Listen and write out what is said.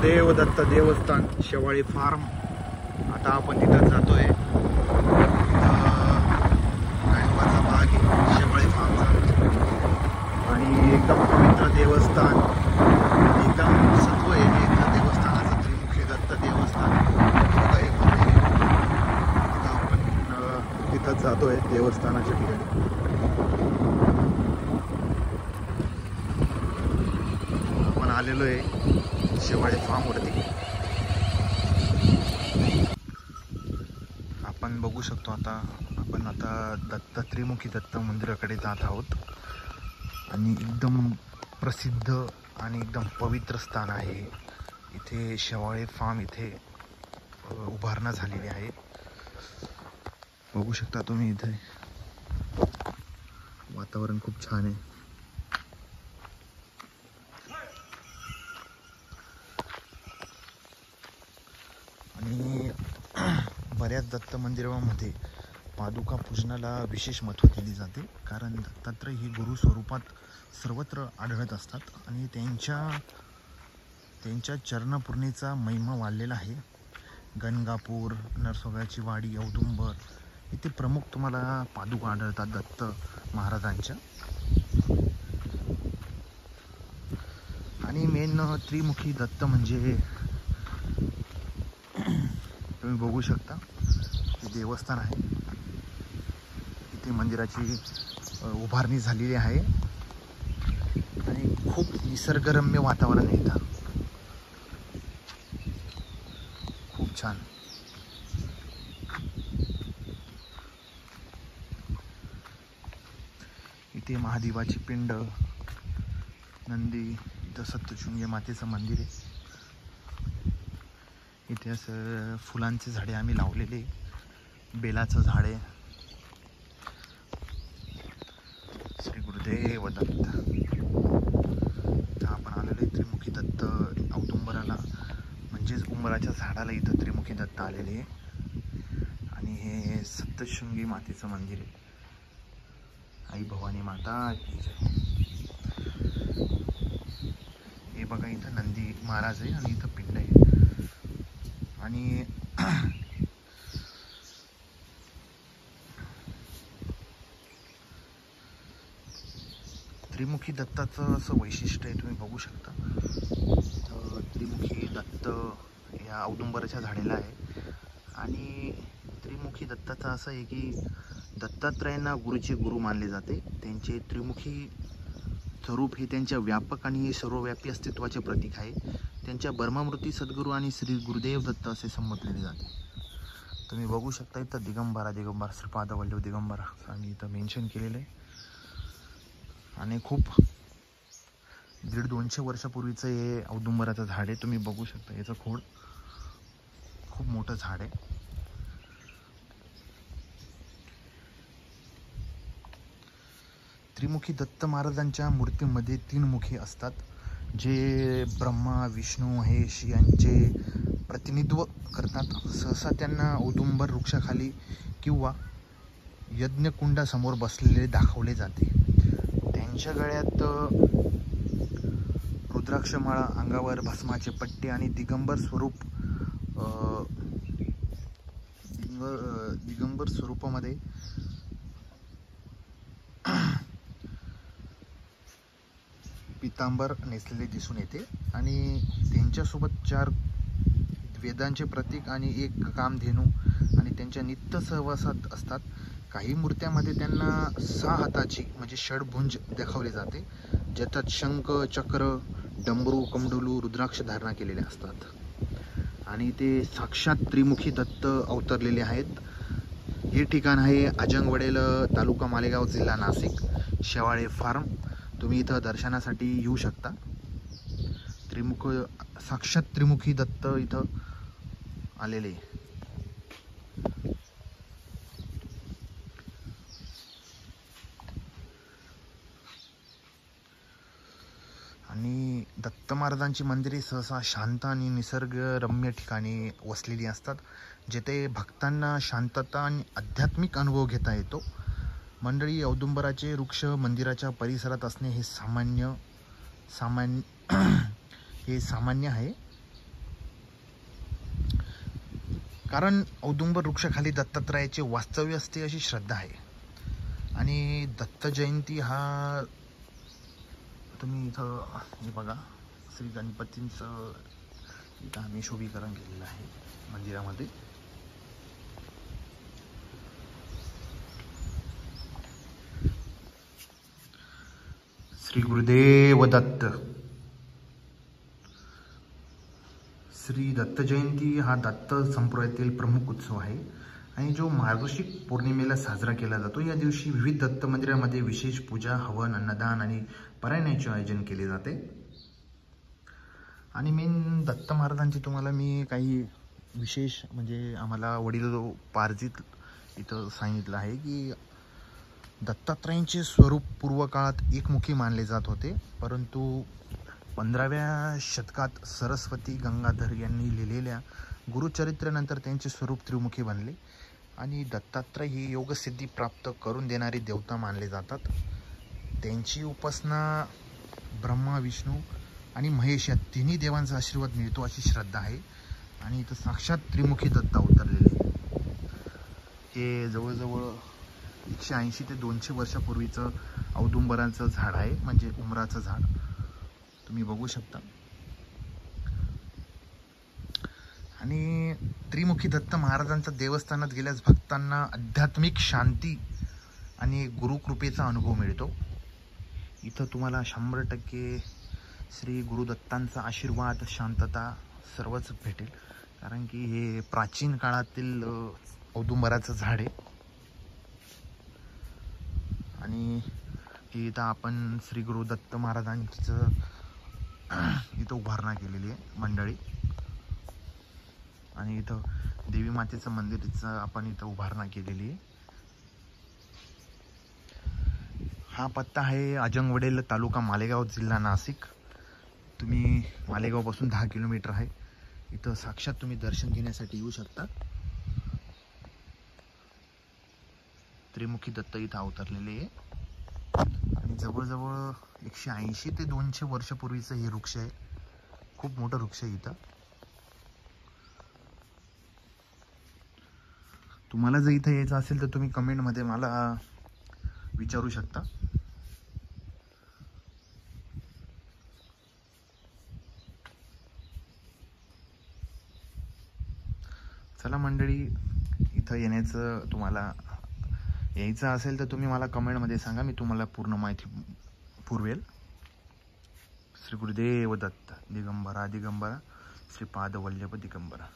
गुरुदेव दत्त देवस्थान शेवाळी फार्म. आता आपण तिथं जातोय. गायकवाडचा भाग आहे शेवाळी फार्मचा आणि एकदम पवित्र देवस्थान, एकदम सत्व आहे इथं देवस्थानाचं. त्रिमुखी दत्त देवस्थान. आता आपण तिथं जातोय देवस्थानाच्या ठिकाणी. आपण आलेलो आहे शेवाळी फार्मवरती. आपण बघू शकतो आपण आता त्रिमुखी दत्त मंदिराकडे जात आहोत आणि एकदम प्रसिद्ध आणि एकदम पवित्र स्थान आहे इथे. शेवाळी फार्म इथे उभारणा झालेली आहे. बघू शकता तुम्ही इथे वातावरण खूप छान आहे. आणि बऱ्याच दत्त मंदिरामध्ये पादुका पूजनाला विशेष महत्त्व दिले जाते, कारण दत्तात्रय ही गुरु स्वरूपात सर्वत्र आढळत असतात आणि त्यांच्या चरणपूर्णेचा महिमा वाढलेला आहे. गणगापूर, नरसोबाची वाडी, औदुंबर इथे प्रमुख तुम्हाला पादुका आढळतात दत्त महाराजांच्या. आणि मेन त्रिमुखी दत्त म्हणजे तुम्ही बघू शकता हे देवस्थान आहे. इथे मंदिराची उभारणी झालेली आहे आणि खूप निसर्गरम्य वातावरण आहे इथं. खूप छान. इथे महादेवाची पिंड, नंदी, इथं सप्तशृंगी मातेचं मंदिर आहे. इथे असं फुलांचे झाडे आम्ही लावलेले, बेलाचं झाड आहे. श्री गुरुदेव दत्त. तर आपण आलेले त्रिमुखी दत्त औदुंबराला, म्हणजेच उंबराच्या झाडाला इथं त्रिमुखी दत्त आलेले आहे. आणि हे सप्तशृंगी मातेचं मंदिर आहे. आई भवानी माता की जय. हे बघा इथं नंदी महाराज आहे आणि इथं पिंड आहे. आणि त्रिमुखी दत्ताचं असं वैशिष्ट्य आहे, तुम्ही बघू शकता. त्रिमुखी दत्त या औदुंबराच्या झाडेला आहे. आणि त्रिमुखी दत्ताचं असं आहे की दत्तात्रयांना गुरुचे गुरु मानले जाते. त्यांचे त्रिमुखी स्वरूप हे त्यांच्या व्यापक आणि सर्वव्यापी अस्तित्वाचे प्रतीक आहे. त्यांच्या ब्रह्ममूर्ती सद्गुरू आणि श्री गुरुदेव दत्त असे संबोधले जाते. तुम्ही बघू शकता इथं दिगंबर श्रीपाद वल्लभ दिगंबर आणि इथं मेन्शन केलेलं आहे. आणि खूप 150-200 वर्षापूर्वीचं हे औदुंबराचं झाड आहे. तुम्ही बघू शकता याचं खोड खूप मोठं झाड आहे. त्रिमुखी दत्त महाराजांच्या मूर्तीमध्ये 3 मुखी असतात, जे ब्रह्मा, विष्णु, महेश यांचे प्रतिनिधित्व करतात. सहसा त्यांना औदुंबर वृक्षाखाली किंवा यज्ञकुंडासमोर बसलेले दाखवले जाते. त्यांच्या गळ्यात रुद्राक्षमाळा, अंगावर भस्माचे पट्टे आणि दिगंबर स्वरूपामध्ये पितांबर नेसलेले दिसून येते. आणि त्यांच्यासोबत 4 वेदांचे प्रतीक आणि 1 कामधेनू आणि त्यांच्या नित्य सहवासात असतात. काही मूर्त्यामध्ये त्यांना 6 हाताची म्हणजे षडभुज दाखवले जाते, ज्याच्यात शंख, चक्र, डमरू, कमंडलू, रुद्राक्ष धारणा केलेले असतात. आणि ते साक्षात त्रिमुखी दत्त अवतरलेले आहेत. हे ठिकाण आहे अजंगवडेल, तालुका मालेगाव, जिल्हा नाशिक, शेवाळे फार्म. तुम्ही इथं दर्शनासाठी येऊ शकता. साक्षात त्रिमुखी दत्त इथं आलेले. आणि दत्त महाराजांची मंदिरे सहसा शांत आणि निसर्गरम्य ठिकाणी वसलेली असतात, जेथे भक्तांना शांतता आणि आध्यात्मिक अनुभव घेता येतो. मंडळी, औदुंबराचे वृक्ष मंदिराच्या परिसरात असणे हे सामान्य आहे. कारण औदुंबर वृक्षाखाली दत्तात्रयाचे वास्तव्य असते अशी श्रद्धा आहे. आणि दत्त जयंती हा तुम्ही इथं हे बघा, श्री गणपतींचं इथं आम्ही शोभीकरण केलेलं आहे मंदिरामध्ये. श्री गुरुदेव दत्त. श्री दत्त जयंती हा दत्त संप्रदायातील प्रमुख उत्सव आहे आणि जो मार्गशीर्ष पौर्णिमेला साजरा केला जातो. या दिवशी विविध दत्त मंदिरामध्ये विशेष पूजा, हवन, अन्नदान आणि पारायणाचे आयोजन केले जाते. आणि मेन दत्त महाराजांचे तुम्हाला मी काही विशेष म्हणजे आम्हाला वडीलोपार्जित इथं सांगितलं आहे की दत्तात्रयांचे स्वरूप पूर्वकाळात एकमुखी मानले जात होते, परंतु 15व्या शतकात सरस्वती गंगाधर यांनी लिहिलेल्या गुरुचरित्रानंतर त्यांचे स्वरूप त्रिमुखी बनले आणि दत्तात्रय ही योगसिद्धी प्राप्त करून देणारी देवता मानले जातात. त्यांची उपासना ब्रह्मा, विष्णू आणि महेश या तिन्ही देवांचा आशीर्वाद मिळतो अशी श्रद्धा आहे. आणि इथं साक्षात त्रिमुखी दत्त अवतरलेले. हे जवळजवळ 180 ते 200 वर्षापूर्वीचं औदुंबराचं झाड आहे, म्हणजे उमराचं झाड तुम्ही बघू शकता. आणि त्रिमुखी दत्त महाराजांच्या देवस्थानात गेल्यास भक्तांना आध्यात्मिक शांती आणि गुरुकृपेचा अनुभव मिळतो. इथं तुम्हाला 100% श्री गुरुदत्तांचा आशीर्वाद, शांतता सर्वच भेटेल, कारण की हे प्राचीन काळातील औदुंबराचं झाड आहे. आणि इथं आपण श्री गुरुदत्त महाराजांचं इथं उभारणा केलेली आहे मंडळी. आणि इथं देवी मातेचं मंदिरचं आपण इथं उभारणा केलेली आहे. हा पत्ता आहे अजंगवडेल, तालुका मालेगाव, जिल्हा नाशिक. तुम्ही मालेगावपासून 10 किलोमीटर आहे. इथं साक्षात तुम्ही दर्शन घेण्यासाठी येऊ शकता. त्रिमुखी दत्त इथं अवतरलेले आहे आणि जवळजवळ 180 ते 200 वर्षापूर्वीचं हे वृक्ष आहे. खूप मोठं वृक्ष आहे इथं. तुम्हाला जर इथं यायचं असेल तर तुम्ही कमेंटमध्ये मला विचारू शकता. चला मंडळी, इथं येण्याचं तुम्हाला यायचं असेल तर तुम्ही मला कमेंटमध्ये सांगा, मी तुम्हाला पूर्ण माहिती पुरवेल. श्री गुरुदेव दत्त. दिगंबरा दिगंबरा, श्रीपाद वल्लभ दिगंबरा.